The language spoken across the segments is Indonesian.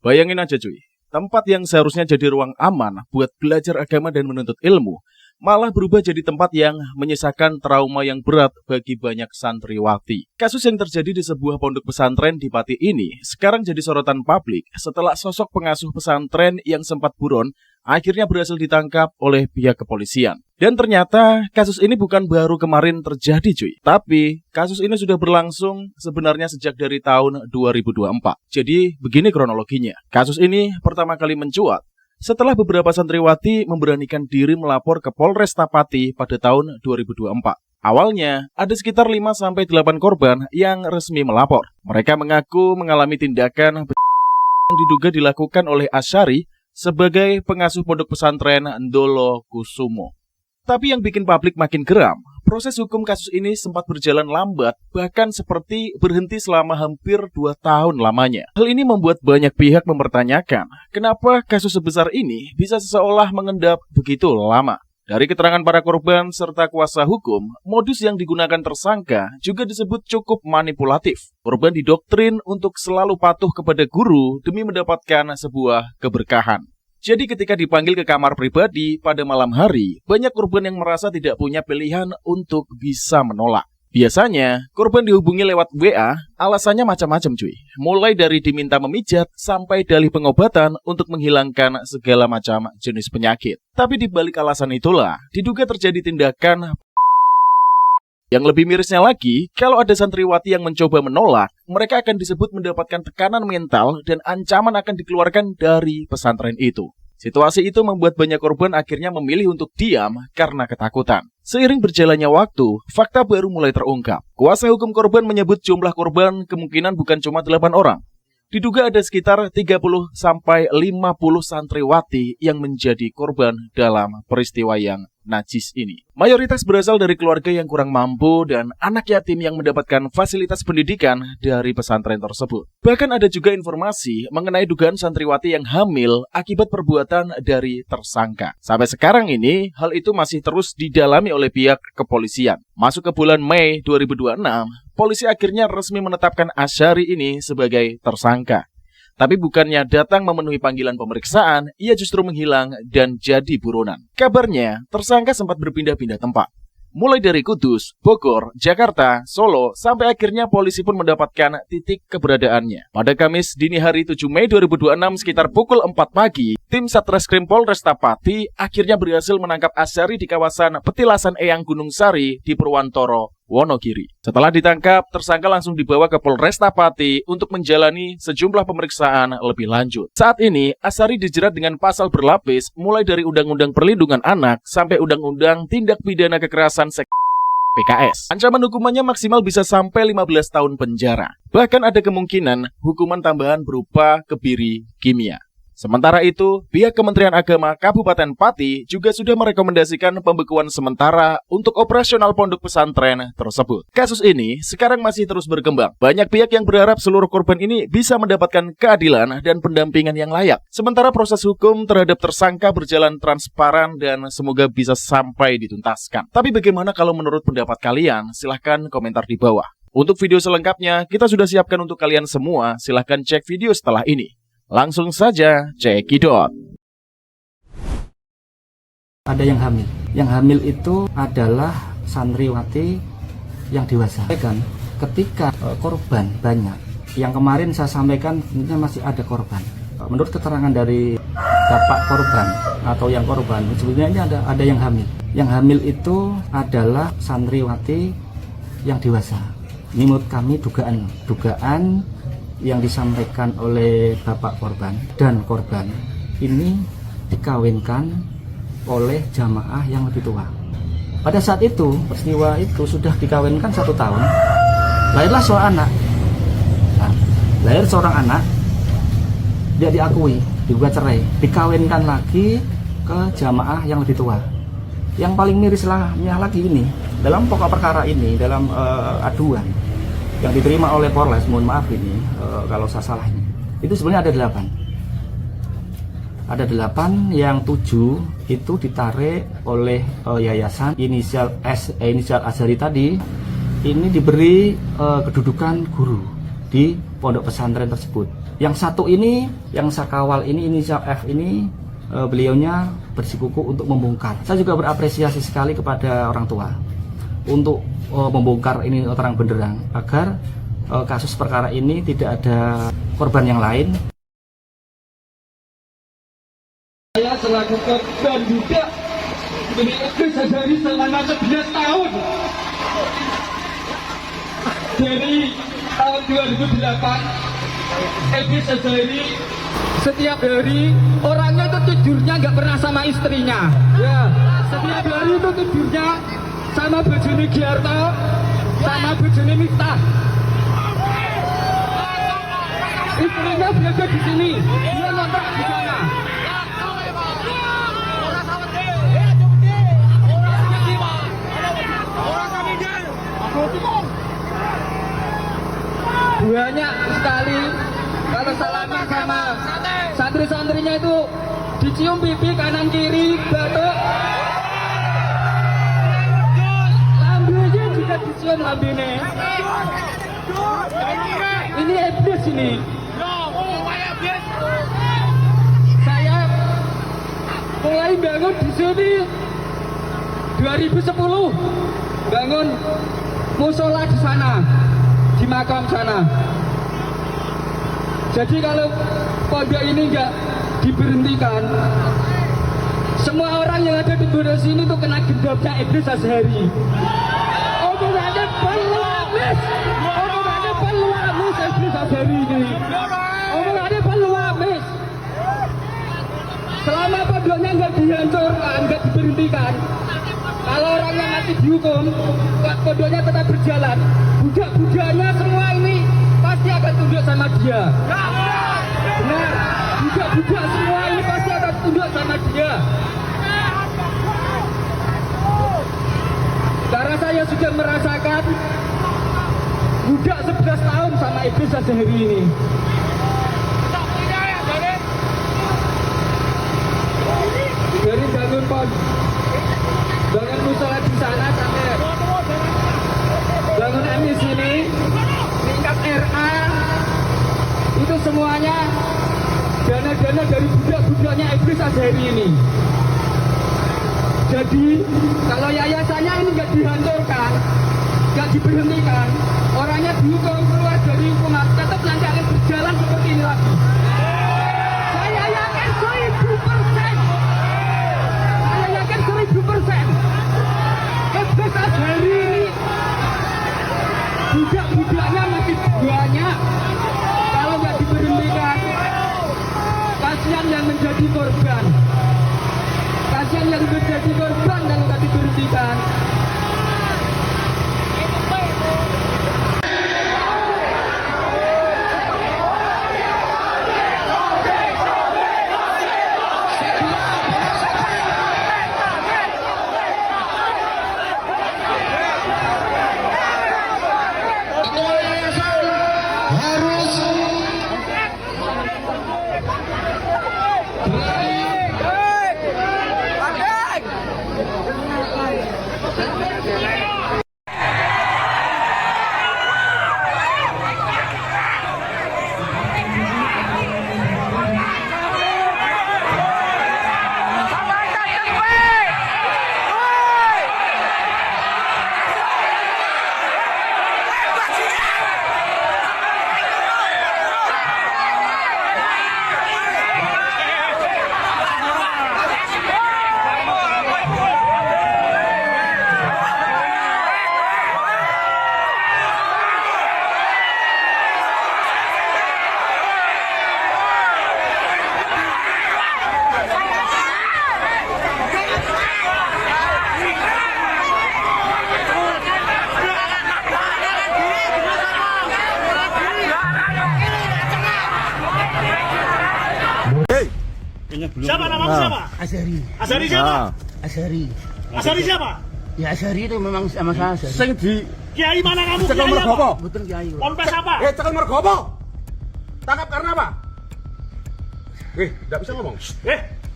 Bayangin aja cuy, tempat yang seharusnya jadi ruang aman buat belajar agama dan menuntut ilmu, malah berubah jadi tempat yang menyisakan trauma yang berat bagi banyak santriwati. Kasus yang terjadi di sebuah pondok pesantren di Pati ini sekarang jadi sorotan publik setelah sosok pengasuh pesantren yang sempat buron akhirnya berhasil ditangkap oleh pihak kepolisian. Dan ternyata kasus ini bukan baru kemarin terjadi cuy, tapi kasus ini sudah berlangsung sebenarnya sejak dari tahun 2024. Jadi begini kronologinya. Kasus ini pertama kali mencuat setelah beberapa santriwati memberanikan diri melapor ke Polresta Pati pada tahun 2024. Awalnya, ada sekitar 5-8 korban yang resmi melapor. Mereka mengaku mengalami tindakan yang diduga dilakukan oleh Asyari sebagai pengasuh pondok pesantren Ndolo Kusumo. Tapi yang bikin publik makin geram, proses hukum kasus ini sempat berjalan lambat, bahkan seperti berhenti selama hampir 2 tahun lamanya. Hal ini membuat banyak pihak mempertanyakan, kenapa kasus sebesar ini bisa seolah mengendap begitu lama? Dari keterangan para korban serta kuasa hukum, modus yang digunakan tersangka juga disebut cukup manipulatif. Korban didoktrin untuk selalu patuh kepada guru demi mendapatkan sebuah keberkahan. Jadi ketika dipanggil ke kamar pribadi pada malam hari, banyak korban yang merasa tidak punya pilihan untuk bisa menolak. Biasanya, korban dihubungi lewat WA, alasannya macam-macam cuy. Mulai dari diminta memijat, sampai dalih pengobatan untuk menghilangkan segala macam jenis penyakit. Tapi di balik alasan itulah, diduga terjadi tindakan. Yang lebih mirisnya lagi, kalau ada santriwati yang mencoba menolak, mereka akan disebut mendapatkan tekanan mental dan ancaman akan dikeluarkan dari pesantren itu. Situasi itu membuat banyak korban akhirnya memilih untuk diam karena ketakutan. Seiring berjalannya waktu, fakta baru mulai terungkap. Kuasa hukum korban menyebut jumlah korban kemungkinan bukan cuma 8 orang. Diduga ada sekitar 30-50 santriwati yang menjadi korban dalam peristiwa yang najis ini. Mayoritas berasal dari keluarga yang kurang mampu dan anak yatim yang mendapatkan fasilitas pendidikan dari pesantren tersebut. Bahkan ada juga informasi mengenai dugaan santriwati yang hamil akibat perbuatan dari tersangka. Sampai sekarang ini, hal itu masih terus didalami oleh pihak kepolisian. Masuk ke bulan Mei 2026, polisi akhirnya resmi menetapkan Asyari ini sebagai tersangka. Tapi bukannya datang memenuhi panggilan pemeriksaan, ia justru menghilang dan jadi buronan. Kabarnya, tersangka sempat berpindah-pindah tempat. Mulai dari Kudus, Bogor, Jakarta, Solo, sampai akhirnya polisi pun mendapatkan titik keberadaannya. Pada Kamis dini hari 7 Mei 2026 sekitar pukul 4 pagi, tim Satreskrim Polresta Pati akhirnya berhasil menangkap Asyari di kawasan Petilasan Eyang Gunung Sari di Purwantoro, Wonogiri. Setelah ditangkap, tersangka langsung dibawa ke Polresta Pati untuk menjalani sejumlah pemeriksaan lebih lanjut. Saat ini, Asyari dijerat dengan pasal berlapis mulai dari Undang-Undang Perlindungan Anak sampai Undang-Undang Tindak Pidana Kekerasan Seksual PKS. Ancaman hukumannya maksimal bisa sampai 15 tahun penjara. Bahkan ada kemungkinan hukuman tambahan berupa kebiri kimia. Sementara itu, pihak Kementerian Agama Kabupaten Pati juga sudah merekomendasikan pembekuan sementara untuk operasional pondok pesantren tersebut. Kasus ini sekarang masih terus berkembang. Banyak pihak yang berharap seluruh korban ini bisa mendapatkan keadilan dan pendampingan yang layak. Sementara proses hukum terhadap tersangka berjalan transparan dan semoga bisa sampai dituntaskan. Tapi bagaimana kalau menurut pendapat kalian? Silahkan komentar di bawah. Untuk video selengkapnya, kita sudah siapkan untuk kalian semua. Silahkan cek video setelah ini. Langsung saja cekidot. Ada yang hamil. Yang hamil itu adalah santriwati yang dewasa. Ketika korban banyak, yang kemarin saya sampaikan sebenarnya masih ada korban. Menurut keterangan dari bapak korban atau yang korban, sebenarnya ada yang hamil. Yang hamil itu adalah santriwati yang dewasa. Ini menurut kami dugaan yang disampaikan oleh bapak korban dan korban ini dikawinkan oleh jamaah yang lebih tua. Pada saat itu, peristiwa itu sudah dikawinkan 1 tahun, lahirlah seorang anak. Lahir seorang anak, dia diakui, digugat cerai, dikawinkan lagi ke jamaah yang lebih tua. Yang paling mirisnya lagi ini, dalam pokok perkara ini, dalam aduan yang diterima oleh Polres, mohon maaf ini kalau saya salah ini, itu sebenarnya ada 8 yang 7 itu ditarik oleh yayasan inisial Asyari tadi. Ini diberi kedudukan guru di pondok pesantren tersebut. Yang satu ini, yang saya kawal ini, inisial F ini, beliaunya bersikukuh untuk membongkar. Saya juga berapresiasi sekali kepada orang tua untuk membongkar ini terang benderang agar kasus perkara ini tidak ada korban yang lain. Saya selaku korban juga dari selama 11 tahun dari tahun 2008. Idris Azhari setiap hari orangnya itu tidurnya nggak pernah sama istrinya. Ya, setiap hari itu tidurnya sama bojone Giarto, sama bojone Miftah. Istrinya berada di sini, dia ngontrak di sana. Banyak sekali kalau salaman sama santri-santrinya itu dicium pipi kanan kiri, batuk, lambenya juga dicium lambene. Ini iblis ini. Saya mulai bangun di sini 2010, bangun musola di sana, di makam sana. Jadi kalau pondok ini nggak diberhentikan, semua orang yang ada di pondok sini tuh kena gendapnya Idris Azhari. Omongannya peluamis, omongannya peluamis Idris Azhari ini. Omongannya peluamis. Selama pondoknya nggak dihancurkan, nggak diberhentikan, kalau orangnya masih dihukum, pondoknya tetap berjalan, budak-budaknya semua ini pasti akan tunduk sama dia. Benar, budak-budak semua ini pasti akan tunduk sama dia. Karena saya sudah merasakan budak 11 tahun sama Idris Azhari ini. Dari bangun musola di sana sampai bangun MI sini, tingkat RA, itu semuanya dana-dana dari budak-budaknya Idris Azhari ini. Jadi kalau yayasannya ini nggak dihancurkan, nggak diberhentikan, orangnya dihukum keluar dari hukuman, tetap nanti akan berjalan seperti ini lagi. Saya yakin 1000%. Saya yakin 1000%. Idris Azhari ini budak-budaknya masih banyak. Kalau nggak diberhentikan, kasihan yang menjadi korban. Kasihan yang menjadi korban kalau nggak diberhentikan. Siapa namamu siapa? Azhari. Azhari siapa? Azhari. Azhari siapa? Ya Azhari itu memang sama saya. Sing di Kiai mana kamu? Cekel Kiai apa? Mergopo. Betul Kiai. Ponpes apa? Cekel Mergopo. Tangkap karena apa? Tidak bisa ngomong.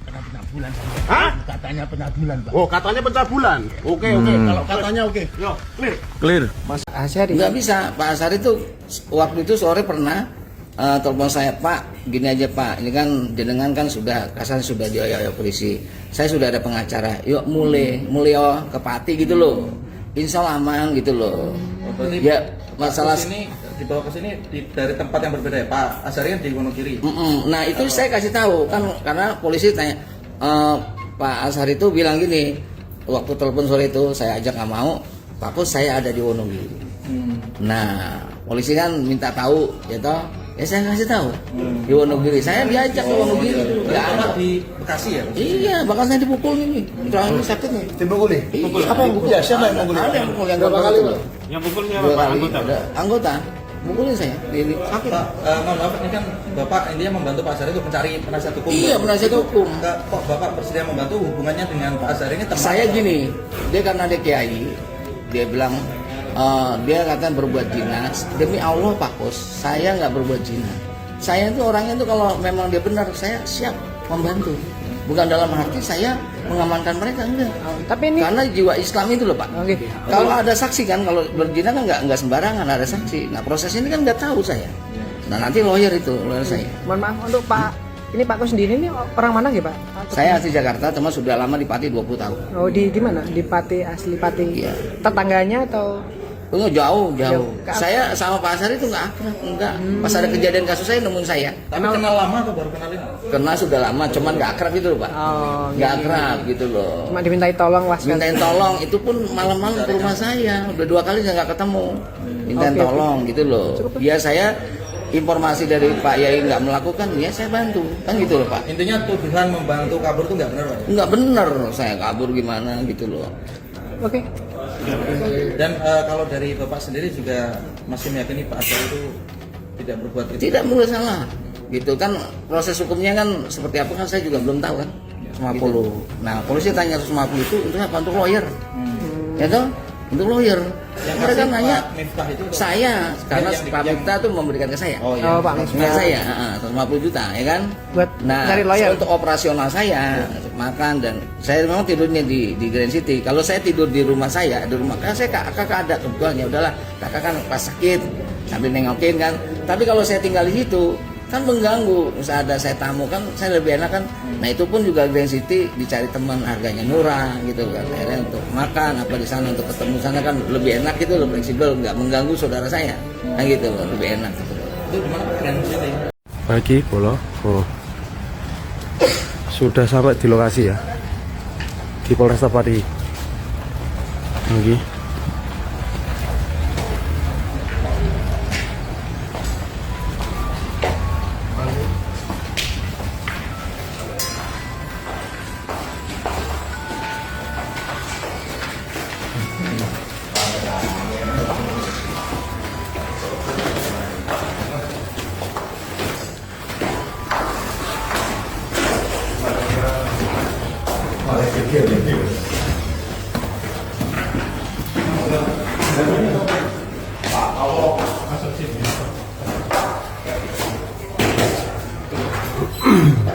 kena pencabulan. Hah? Katanya pencabulan, Pak. Oh, katanya pencabulan. Oke, oke. Kalau katanya oke. Yo, clear. Clear. Asyari. Nggak bisa, Pak Asyari itu waktu itu sore pernah telepon saya, Pak, gini aja Pak, ini kan jenengan kan sudah kasar sudah dioyo polisi, saya sudah ada pengacara, yuk mulai ke Pati gitu loh, insya Allah aman gitu loh. Ya masalah ini dibawa ke sini dari tempat yang berbeda ya, Pak Asyari kan di Wonogiri. Nah itu saya kasih tahu kan karena polisi tanya, Pak Asyari itu bilang gini, waktu telepon sore itu saya ajak nggak mau, Pak Pus saya ada di Wonogiri. Nah polisi kan minta tahu, ya toh. Ya saya kasih tahu di Wonogiri, saya diajak ke Wonogiri, nggak ada Di Bekasi ya? Iya, bahkan saya dipukul ini, ini sakit nih. Dipukul nih? Iya. Apa yang pukul? Ya, siapa yang pukul? Ada yang pukul yang Berapa kali, Pak? Yang pukulnya Dua apa? kali. Anggota. Ada anggota, mukulin saya, di sakit. Pak, mohon maaf, ini kan Bapak intinya membantu Pak Asyari itu mencari penasihat hukum. Iya, penasihat hukum. Kok Bapak bersedia membantu, hubungannya dengan Pak Asyari ini teman? Saya gini, dia karena dia kiai, dia bilang dia katanya berbuat zina. Demi Allah Pak Pus, saya nggak berbuat zina. Saya itu orangnya itu kalau memang dia benar, saya siap membantu. Bukan dalam arti saya mengamankan mereka, enggak. Tapi ini Karena jiwa Islam itu loh Pak. Oke. Kalau ada saksi kan, kalau berzina kan nggak sembarangan ada saksi. Nah proses ini kan nggak tahu saya. Nah nanti lawyer saya. mohon maaf untuk Pak ini Pak Kus sendiri ini orang mana sih Pak? Saya asli Jakarta, cuma sudah lama di Pati 20 tahun. Oh di mana? Di Pati asli Pati. Iya. Tetangganya atau Oh, jauh. Jauh. Saya sama Pak Asyari itu nggak akrab, enggak. Pas ada kejadian kasus saya nemuin saya. Tapi kenal lama atau baru kenal ini? Karena sudah lama, cuman nggak akrab gitu loh Pak. Oh, Nggak akrab gitu loh. cuma dimintai tolong lah sekali. Mintain tolong, itu pun malam-malam ke rumah saya. Udah 2 kali saya nggak ketemu. Mintain Oke, tolong gitu loh. Ya saya informasi dari Pak Yai nggak melakukan, ya saya bantu. Kan gitu loh Pak. Intinya tuduhan membantu kabur itu nggak benar, Pak? Nggak bener saya kabur gimana gitu loh. Oke. Dan kalau dari Bapak sendiri juga masih meyakini Pak Asyari itu tidak berbuat itu? Tidak bersalah. Gitu kan proses hukumnya kan seperti apa kan saya juga belum tahu kan. 150. Nah, polisi tanya 150 itu untuk apa? Untuk lawyer. Ya toh? Untuk lawyer. Yang Mereka kasih nanya Pak Miftah itu saya karena yang- Pak Miftah tuh memberikan ke saya. Oh iya. Oh Pak Punya saya 150 juta ya kan. Buat Nah, cari lawyer. untuk operasional saya makan dan saya memang tidurnya di Grand City. Kalau saya tidur di rumah saya, di rumah saya kakak ada kebetulan ya udahlah. Kakak kan pas sakit sambil nengokin kan. Tapi kalau saya tinggal di situ kan mengganggu. Misalnya ada saya tamu kan saya lebih enak kan. Nah itu pun juga Grand City dicari teman harganya murah gitu kan. Akhirnya untuk makan apa di sana untuk ketemu sana kan lebih enak gitu loh, fleksibel, nggak mengganggu saudara saya. Nah gitu loh, lebih enak gitu loh. Itu di mana Grand City? Pagi Bolo. Oh. Sudah sampai di lokasi ya. Di Polresta Pati. Lagi.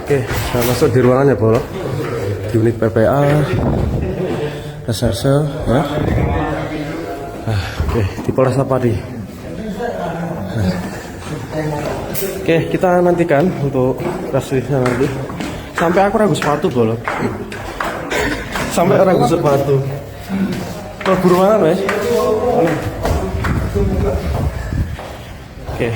Oke, saya masuk di ruangannya Bolo. Di unit PPA, reserse, ya. Oke, di Polresta Pati. Oke, kita nantikan untuk kasusnya nanti. Sampai aku ragu sepatu Bolo. Sampai ragu sepatu. Buru mana, Mas? Oke.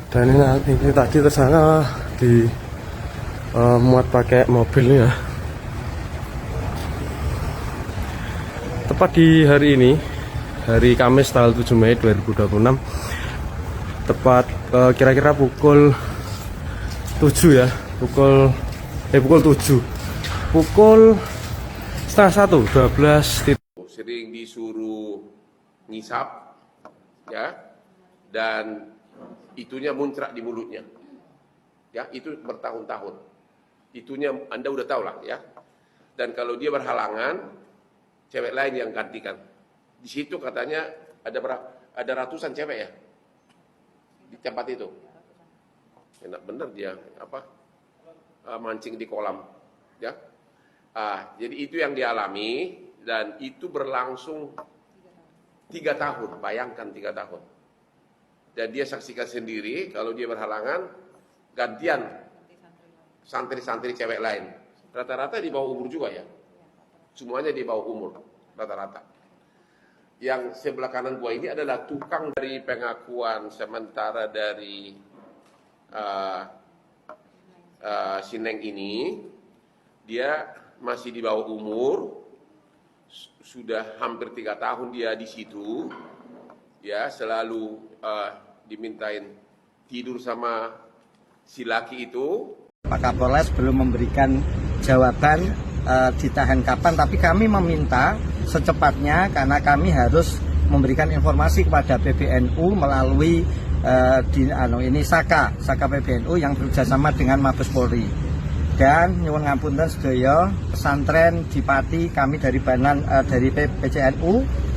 Dan ini tadi tersangka di muat pakai mobil ya. Tepat di hari ini, hari Kamis tanggal 7 Mei 2026, tepat kira-kira pukul 7 ya, pukul 7, pukul setengah 1, 12. Sering disuruh ngisap, ya, dan itunya muncrat di mulutnya, ya, itu bertahun-tahun. Itunya Anda udah tahu lah, ya. Dan kalau dia berhalangan, cewek lain yang gantikan. Di situ katanya ada ratusan cewek ya di tempat itu. enak bener dia mancing di kolam, ya. Jadi itu yang dialami dan itu berlangsung 3 tahun, bayangkan 3 tahun. Dan dia saksikan sendiri kalau dia berhalangan gantian santri-santri cewek lain. Rata-rata di bawah umur juga ya. Semuanya di bawah umur, rata-rata. Yang sebelah kanan gua ini adalah tukang dari pengakuan sementara dari Sineng ini. Dia masih di bawah umur, sudah hampir 3 tahun dia di situ, ya selalu dimintain tidur sama si laki itu. Pak Kapolres belum memberikan jawaban ditahan kapan, tapi kami meminta secepatnya karena kami harus memberikan informasi kepada PBNU melalui Saka PBNU yang bekerjasama dengan Mabes Polri. Dan nyuwun ngapunten sedaya, pesantren di Pati kami dari dari PCNU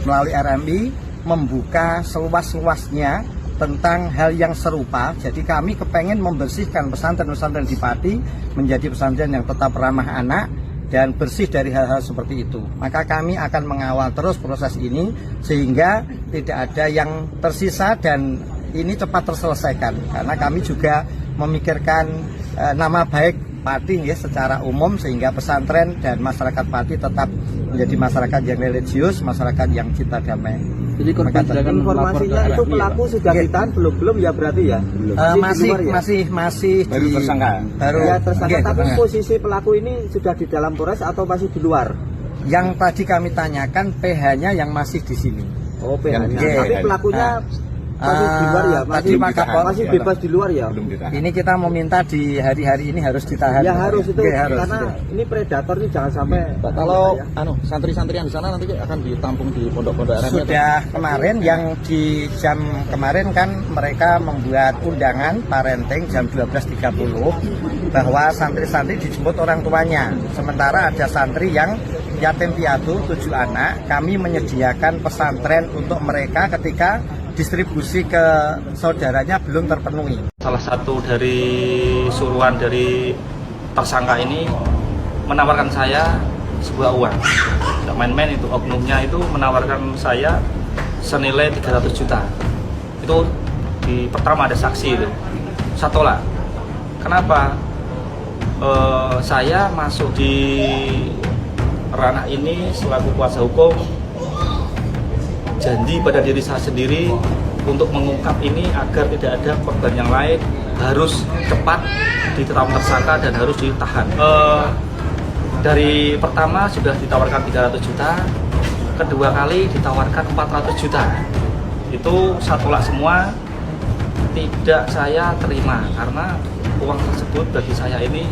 melalui RMI membuka seluas-luasnya tentang hal yang serupa. Jadi kami kepengen membersihkan pesantren-pesantren di Pati menjadi pesantren yang tetap ramah anak dan bersih dari hal-hal seperti itu. Maka kami akan mengawal terus proses ini sehingga tidak ada yang tersisa dan ini cepat terselesaikan. Karena kami juga memikirkan nama baik Pati ya secara umum sehingga pesantren dan masyarakat Pati tetap menjadi masyarakat yang religius, masyarakat yang cinta damai. Jadi informasinya itu pelaku sudah ditahan belum ya berarti ya? Masih baru tersangka. Tapi posisi pelaku ini sudah di dalam Polres atau masih di luar? Yang tadi kami tanyakan PH-nya yang masih di sini. Oh, PH-nya. Tapi pelakunya masih di luar ya? Masih bebas di luar ya? Ini kita meminta di hari-hari ini harus ditahan. Ya harus itu karena ini predator ini jangan sampai. Kalau santri-santri yang di sana nanti akan ditampung di pondok-pondok RMI. Sudah kemarin yang di jam kemarin kan mereka membuat undangan parenting jam 12.30 bahwa santri-santri dijemput orang tuanya. Sementara ada santri yang yatim piatu 7 anak, kami menyediakan pesantren untuk mereka ketika distribusi ke saudaranya belum terpenuhi. Salah satu dari suruhan dari tersangka ini menawarkan saya sebuah uang. Tidak main-main itu, oknumnya itu menawarkan saya senilai 300 juta. Itu di pertama ada saksi itu. Saya tolak. Kenapa? Saya masuk di ranah ini selaku kuasa hukum janji pada diri saya sendiri untuk mengungkap ini agar tidak ada korban yang lain, harus cepat ditetapkan tersangka dan harus ditahan. Dari pertama sudah ditawarkan 300 juta, kedua kali ditawarkan 400 juta. Itu saya tolak semua, tidak saya terima karena uang tersebut bagi saya ini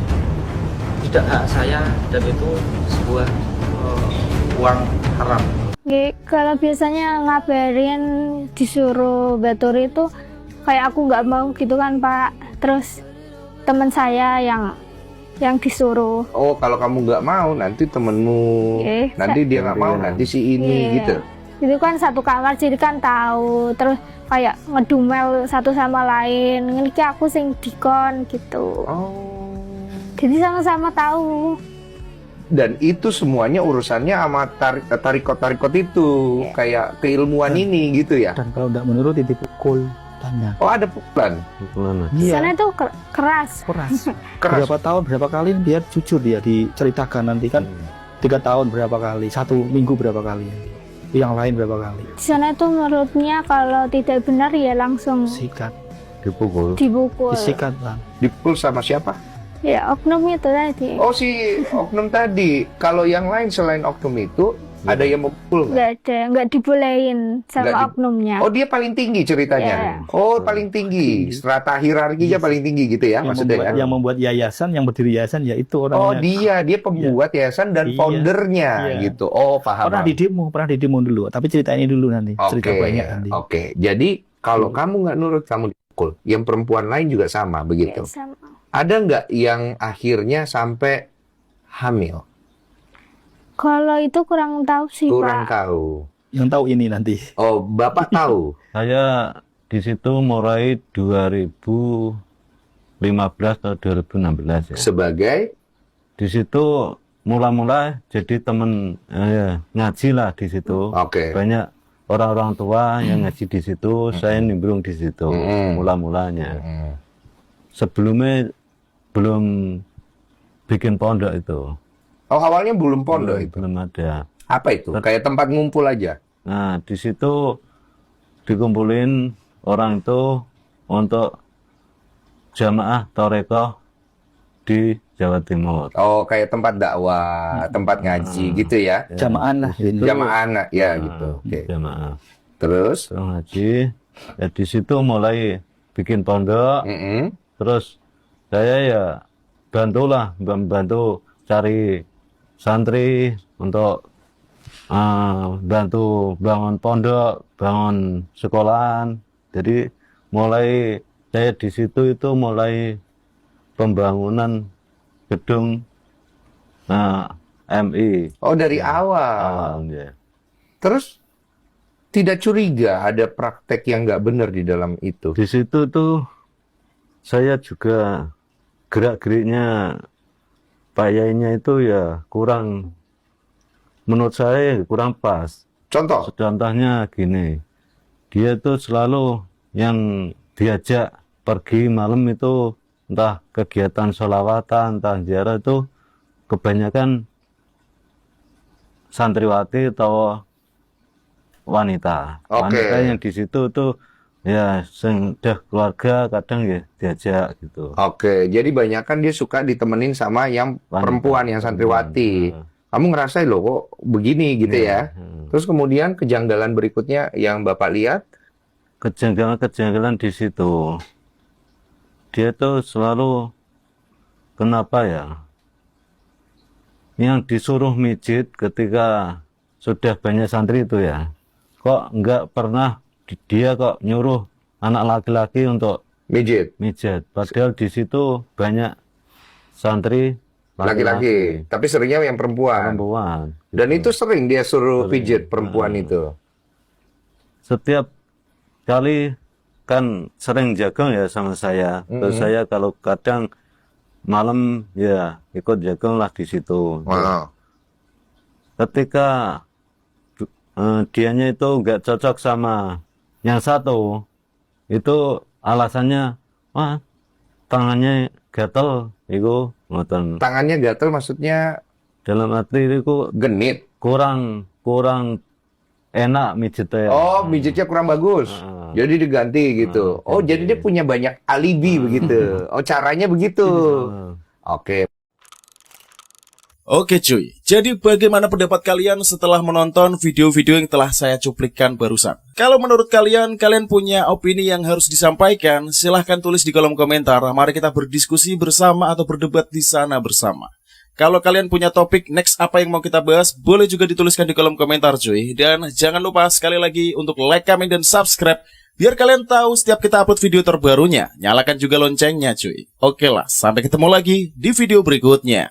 tidak hak saya dan itu sebuah uang haram. Kalau biasanya ngabarin disuruh baturi itu kayak aku nggak mau gitu kan Pak. Terus teman saya yang disuruh. Oh, kalau kamu nggak mau nanti temenmu, nanti dia nggak mau nanti si ini gitu. Itu kan satu kamar jadi kan tahu. Terus kayak ngedumel satu sama lain. Ini aku sing dikon gitu. Oh. Jadi sama-sama tahu. Dan itu semuanya urusannya sama tarikot-tarikot itu, kayak keilmuan ini gitu ya. Dan kalau tidak menuruti dipukul banyak. Oh, ada pukulan. Iya. Sana itu keras. Berapa tahun berapa kali dia jujur dia diceritakan nanti kan 3 tahun berapa kali, 1 minggu berapa kali, yang lain berapa kali. Di sana itu menurutnya kalau tidak benar ya langsung sikat, dipukul, disikat Bang. Dipukul sama siapa? Ya oknum itu tadi. Oh, si oknum tadi. Kalau yang lain selain oknum itu ada yang mau pukul nggak ada, nggak dibolehin sama oknumnya. Oh, dia paling tinggi ceritanya. Oh, paling tinggi. Strata hierarkinya paling tinggi gitu ya maksudnya. Yang membuat yayasan, yang berdiri yayasan ya itu orangnya. Oh, dia pembuat yayasan dan foundernya gitu. Oh, paham. Pernah di demo dulu. Tapi cerita ini dulu nanti. Cerita banyak nanti. Oke. Jadi kalau kamu nggak nurut, kamu dipukul. Yang perempuan lain juga sama begitu. Sama. Ada nggak yang akhirnya sampai hamil? Kalau itu kurang tahu sih kurang Pak. Tahu. Yang tahu ini nanti. Oh, Bapak tahu? Saya di situ mulai 2016 atau 2016 ya. Sebagai di situ mula-mula jadi temen ngaji lah di situ. Oke. Banyak orang-orang tua yang ngaji di situ, saya nimbrung di situ mula-mulanya. Sebelumnya belum bikin pondok itu. Oh, awalnya belum pondok itu. Belum ada. Apa itu? Kayak tempat ngumpul aja. Nah, di situ dikumpulin orang itu untuk jamaah Torekoh di Jawa Timur. Oh, kayak tempat dakwah, tempat ngaji gitu ya. Jamaah lah. Jamaah ya gitu. Oke. Jamaah. Terus ngaji. Ya di situ mulai bikin pondok. Terus saya ya bantu cari santri untuk bantu bangun pondok, bangun sekolahan. Jadi mulai saya di situ itu mulai pembangunan gedung MI. Oh, dari awal. Ya. Terus tidak curiga ada praktek yang nggak benar di dalam itu. Di situ tuh saya juga gerak-geriknya Pak Yainya itu ya kurang, menurut saya kurang pas. Contohnya gini, dia tuh selalu yang diajak pergi malam itu entah kegiatan sholawatan, entah ziarah itu kebanyakan santriwati atau wanita. Wanita yang di situ tuh ya sudah keluarga kadang ya diajak gitu. Oke, jadi banyak kan dia suka ditemenin sama yang perempuan, yang santriwati. Kamu ngerasain loh kok begini gitu ya. Terus kemudian kejanggalan berikutnya yang Bapak lihat? Kejanggalan di situ. Dia tuh selalu kenapa ya? Yang disuruh mijit ketika sudah banyak santri itu ya. Kok enggak pernah dia kok nyuruh anak laki-laki untuk mijit. Padahal di situ banyak santri laki-laki, tapi seringnya yang perempuan. Dan itu sering dia suruh pijit perempuan itu. Setiap kali kan sering jagung ya sama saya. Terus saya kalau kadang malam ya ikut jagung lah di situ. Ketika dianya itu nggak cocok sama yang satu, itu alasannya wah tangannya gatel, itu ngoten. Tangannya gatel maksudnya dalam arti itu genit, kurang enak mijitnya. Oh, mijitnya kurang bagus. Jadi diganti gitu. Oh, jadi dia punya banyak alibi begitu. Oh, caranya begitu. Oke. Oke cuy, jadi bagaimana pendapat kalian setelah menonton video-video yang telah saya cuplikan barusan? Kalau menurut kalian punya opini yang harus disampaikan, silahkan tulis di kolom komentar. Mari kita berdiskusi bersama atau berdebat di sana bersama. Kalau kalian punya topik next apa yang mau kita bahas, boleh juga dituliskan di kolom komentar cuy. Dan jangan lupa sekali lagi untuk like, comment, dan subscribe, biar kalian tahu setiap kita upload video terbarunya. Nyalakan juga loncengnya cuy. Oke lah, sampai ketemu lagi di video berikutnya.